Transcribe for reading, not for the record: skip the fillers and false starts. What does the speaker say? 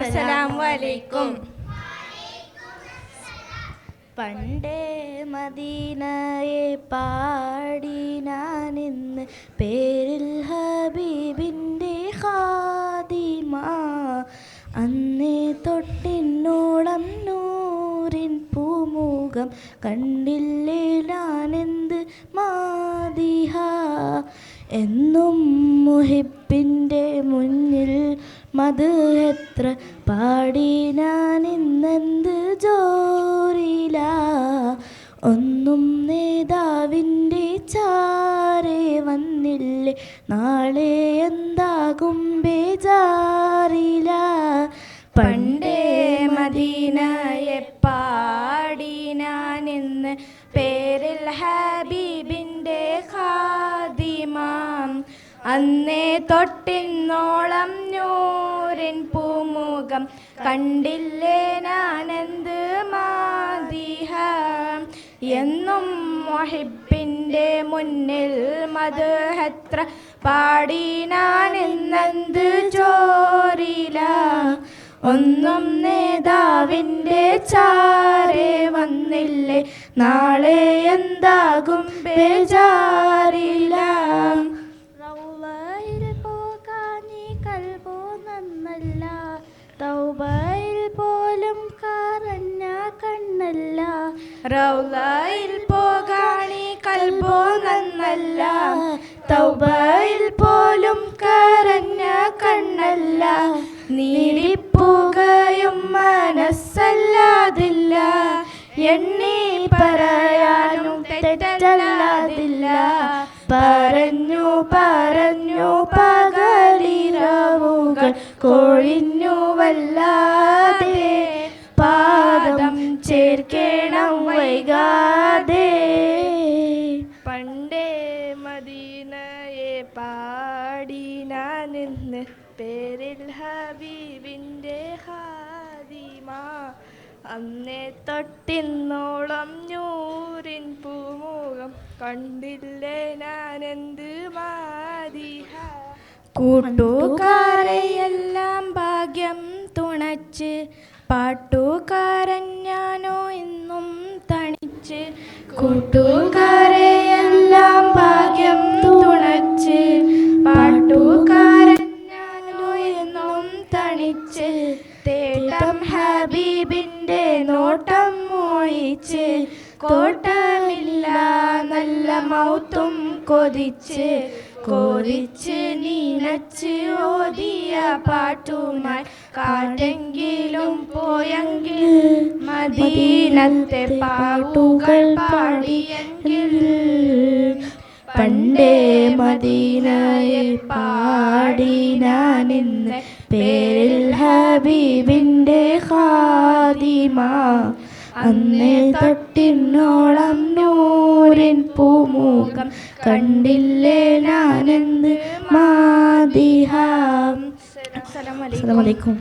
അസ്സലാമു അലൈക്കും. പണ്ടേ മദീനയെ പാടി ഞാനിന്ന് പേരിൽ ഹബീബിൻ്റെ ഖാദിമ. അന്നേ തൊട്ടിന്നോളം നൂറിൻ പൂമുഖം കണ്ടില്ലേ ഞാനെന്ത് മാദിഹ. എന്നും മുഹിബിൻ്റെ മുന്നിൽ മത് എത്ര പാടി ഞാനിന്നെന്ത് ജോറില. ഒന്നും നേതാവിൻ്റെ ചാരെ വന്നില്ലേ നാളെ എന്താകും ബേജാറില. പണ്ടേ മദീനയെ പാടി ഞാനിന്ന് പേരിൽ ഹബീബിൻ്റെ ഖാദിമ. അന്നേ തൊട്ടിന്നോളം നൂറിൻ പൂമുഖം കണ്ടില്ലേ ഞാനെന്ത് മാദിഹ. എന്നും മുഹിബിൻ്റെ മുന്നിൽ മദ്ഹെത്ര പാടി ഞാനിന്നെന്ത് ജോറില. ഒന്നും നേതാവിൻ്റെ ചാരെ വന്നില്ലേ നാളെ എന്താകും ബേജാറില. റൗളയിൽ പോകാൻ കൽബോ നന്നല്ല, തൗബയിൽ പോലും കരഞ്ഞ കണ്ണല്ല. റൗളയിൽ പോകാൻ കൽബോ നന്നല്ല, തൗബയിൽ പോലും കരഞ്ഞ കണ്ണല്ല. നീടിപ്പുകയും മനസ്സല്ലാതില്ല, എണ്ണി പറയാനും തെറ്റല്ലാതില്ല. പറഞ്ഞു പറഞ്ഞു പകലിരവുകൾ കൊഴിഞ്ഞു വല്ലാതെ, പാദം ചേർക്കണം വൈകാതെ. പണ്ടേ മദീനയെ പാടി ഞാനിന്ന് പേരിൽ ഹബീബിൻ്റെ ഖാദിമ. അന്നേ തൊട്ടിന്നോളം നൂറിൻ പൂമുഖം കണ്ടില്ലേ ഞാനെന്ത് മാദിഹ. കൂട്ടുകാരെയെല്ലാം ഭാഗ്യം തുണച്ച്, പാട്ടുകാരൻ ഞാനോ ഇന്നും തണിച്ച്. കൂട്ടുകാരെയെല്ലാം ഭാഗ്യം തുണച്ച്, പാട്ടുകാരൻ ഞാനോ എന്നും തണിച്ച്. തേട്ടം ഹബീബിൻ്റെ നോട്ടം മോഹിച്ച്, കോട്ടമില്ല നല്ല മൗത്തും കൊതിച്ച്. കോരിച്ച് നീനച്ച് ഓതിയ പാട്ടുമായി കാറ്റെങ്കിലും പോയെങ്കിൽ, മദീനത്തെ പാട്ടുകൾ പാടിയെങ്കിൽ. പണ്ടേ മദീനയെ പാടി ഞാനിന്ന് പേരിൽ ഹബീബിൻ്റെ ഖാദിമ. അന്നേ തൊട്ടിന്നോളം നൂറിൻ പൂമുഖം കണ്ടില്ലേ ഞാനെന്ത് മാദിഹ. അസ്സലാമു അലൈക്കും.